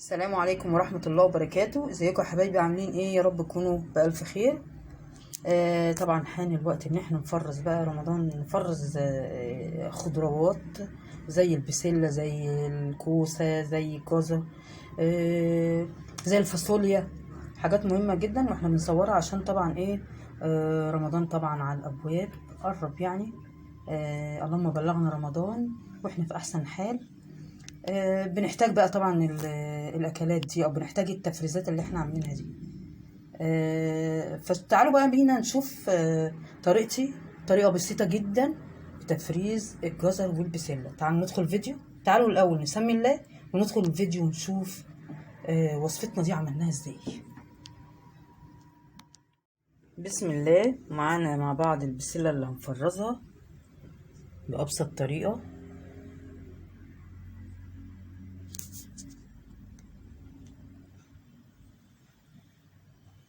السلام عليكم ورحمة الله وبركاته. ازيكم يا حبايبي؟ عاملين ايه؟ يا رب تكونوا بألف خير. طبعا حان الوقت ان احنا نفرز بقى رمضان، نفرز خضروات زي البسلة، زي الكوسة، زي الجزر، زي الفاصوليا. حاجات مهمة جدا واحنا بنصورها عشان طبعا ايه، رمضان طبعا على الابواب، قرب يعني. اللهم بلغنا رمضان واحنا في احسن حال. بنحتاج بقى طبعا الاكلات دي، او بنحتاج التفريزات اللي احنا عاملينها دي. فتعالوا بقى بينا نشوف طريقتي، طريقة بسيطة جدا في تفريز الجزر والبسلة. تعالوا ندخل الفيديو. تعالوا الاول نسمي الله وندخل الفيديو ونشوف وصفتنا دي عملناها ازاي. بسم الله. معانا مع بعض البسلة اللي هنفرزها بأبسط طريقة.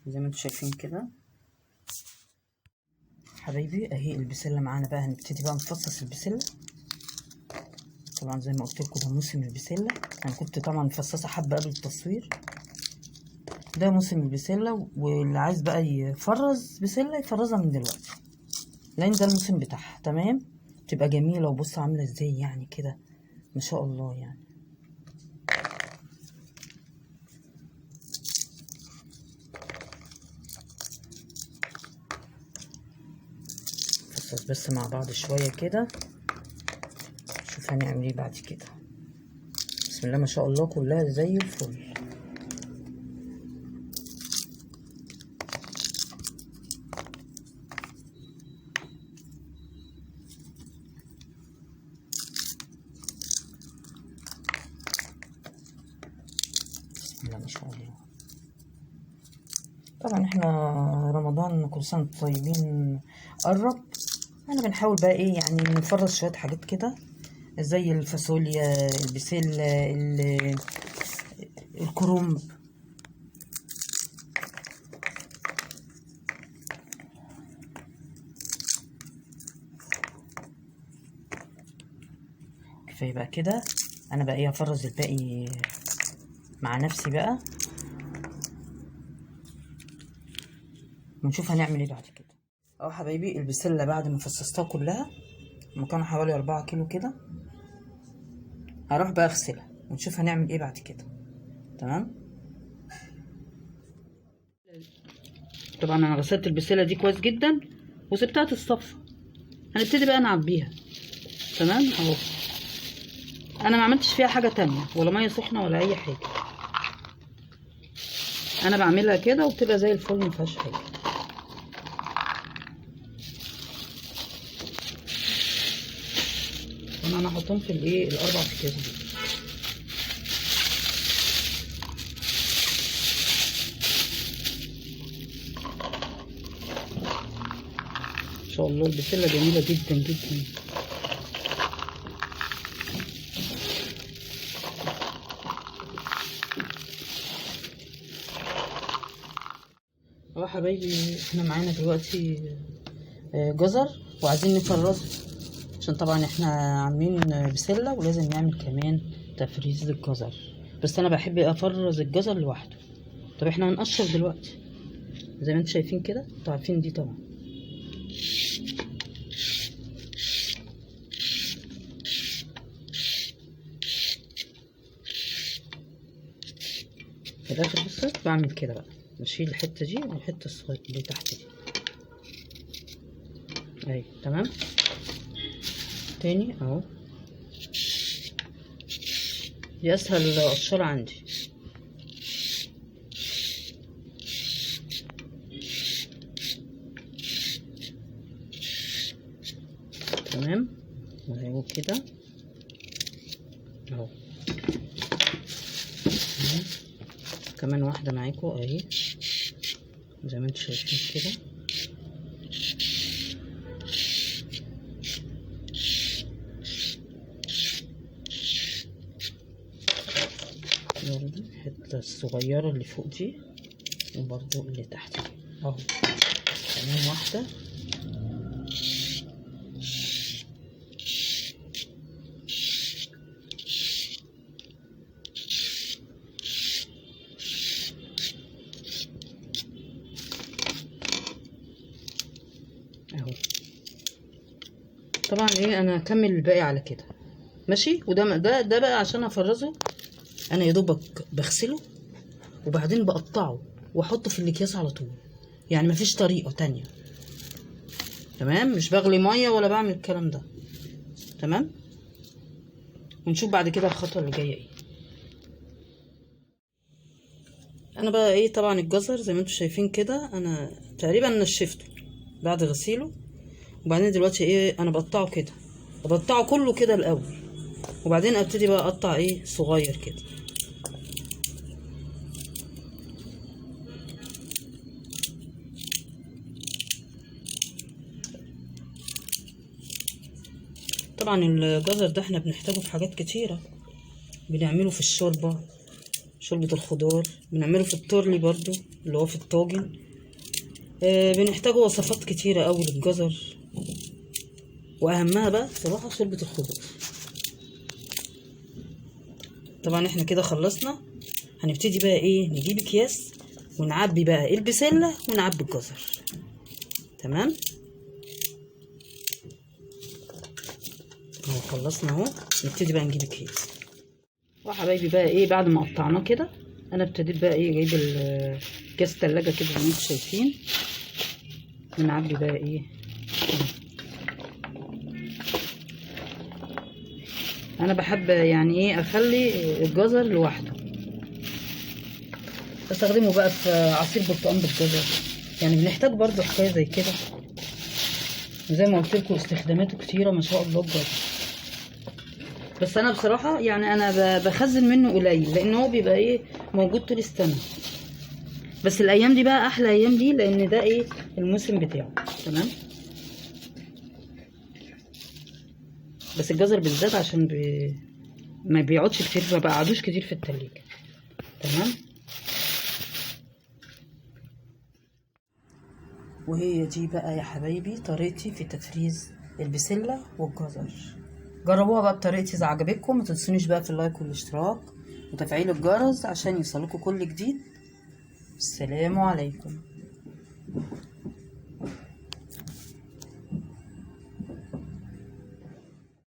زي ما انتم شايفين كده حبايبي، اهي البسله معانا. بقى هنبتدي بقى نفصص البسله. طبعا زي ما قلت لكم ده موسم البسله، انا كنت طبعا مفصصه حبه قبل التصوير. ده موسم البسله، واللي عايز بقى يفرز بسله يفرزها من دلوقتي، لان ده الموسم بتاعها. تمام، تبقى جميله. وبص عامله ازاي يعني كده، ما شاء الله يعني. نفصص بس مع بعض شويه كده، شوف هنعمل ايه بعد كده. بسم الله ما شاء الله، كلها زي الفل. بسم الله ما شاء الله. طبعا احنا رمضان كل سنة طيبين قرب. انا بنحاول بقى ايه يعني نفرز شوية حاجات كده زي الفاصوليا، البسلة، الكرنب. كفاية بقى كده. انا بقى ايه افرز الباقي مع نفسي بقى، ونشوف هنعمل ايه بعد كده. اهو حبايبي البسلة بعد ما فصصتها كلها، مكانها حوالي 4 كيلو كده، هروح بقى اغسلها ونشوف هنعمل ايه بعد كده. تمام. طبعا انا غسلت البسله دي كويس جدا وسبتها تتصفى. هنبتدي بقى نعبيها. تمام اهو. انا ما عملتش فيها حاجه تانية، ولا ميه سخنه ولا اي حاجه. انا بعملها كده وبتبقى زي الفل، ما فيهاش حاجه. انا هحطهم في الايه الاربع اكياس دي. ما شاء الله البسله جميله جدا جدا. اهو حبايبي احنا معانا دلوقتي جزر وعايزين نفرزه، عشان طبعا احنا عاملين بسله ولازم نعمل كمان تفريز للجزر. بس انا بحب افرز الجزر لوحده. طب احنا هنقشر دلوقتي زي ما انتم شايفين كده. انتوا عارفين دي طبعا. في الاخر بص بعمل كده بقى، بشيل الحته دي والحته الصغيره اللي تحت دي. اهي تمام. تاني اهو. دي اسهل قشره عندي. تمام اهو كده اهو. كمان واحده معاكم اهي زي ما انتم شايفين كده. الحته الصغيره اللي فوق دي وبرضو اللي تحت دي اهو. كمان واحده. طبعا ايه انا هكمل الباقي على كده ماشي. وده ده بقى عشان افرزه، انا يا دوبك بغسله وبعدين بقطعه واحطه في الاكياس على طول، يعني مفيش طريقه تانية. تمام، مش بغلي ميه ولا بعمل الكلام ده. تمام، ونشوف بعد كده الخطوه اللي جايه ايه. انا بقى ايه، طبعا الجزر زي ما انتم شايفين كده انا تقريبا نشفته بعد غسيله، وبعدين دلوقتي ايه انا بقطعه كده، بقطعه كله كده الاول، وبعدين ابتدي بقى اقطع ايه صغير كده. طبعا الجزر ده احنا بنحتاجه في حاجات كتيره، بنعمله في الشوربه، شوربه الخضار، بنعمله في التورلي برضو اللي هو في الطاجن. بنحتاجه وصفات كتيره قوي للجزر، واهمها بقى صراحه شوربه الخضار. طبعا احنا كده خلصنا، هنبتدي بقى ايه نجيب اكياس ونعبي بقى البسله ونعبي الجزر. تمام، اهو خلصنا اهو، نبتدي بقى نجيب اكياس. وحبايبي بقى ايه بعد ما قطعناه كده، انا ابتديت بقى ايه جايب الكاس تلاجة كده زي ما انتم شايفين، ونعبي بقى ايه. انا بحب يعني ايه اخلي الجزر لوحده، بستخدمه بقى في عصير برتقال بالجزر، يعني بنحتاج برضو حكايه زي كده. زي ما قلت لكم استخداماته كتيره ما شاء الله بجد. بس انا بصراحه يعني انا بخزن منه قليل، لان هو بيبقى ايه موجود طول السنه، بس الايام دي بقى احلى ايام دي، لان ده ايه الموسم بتاعه. تمام، بس الجزر بالذات عشان ما بيقعدش كتير، ما بقعدوش كتير في التلاجة. تمام، وهي دي بقى يا حبايبي طريقتي في تفريز البسلة والجزر. جربوها بقى بطريقتي اذا عجبتكم، ما تنسونيش بقى في اللايك والاشتراك وتفعيل الجرس عشان يوصلكوا كل جديد. السلام عليكم.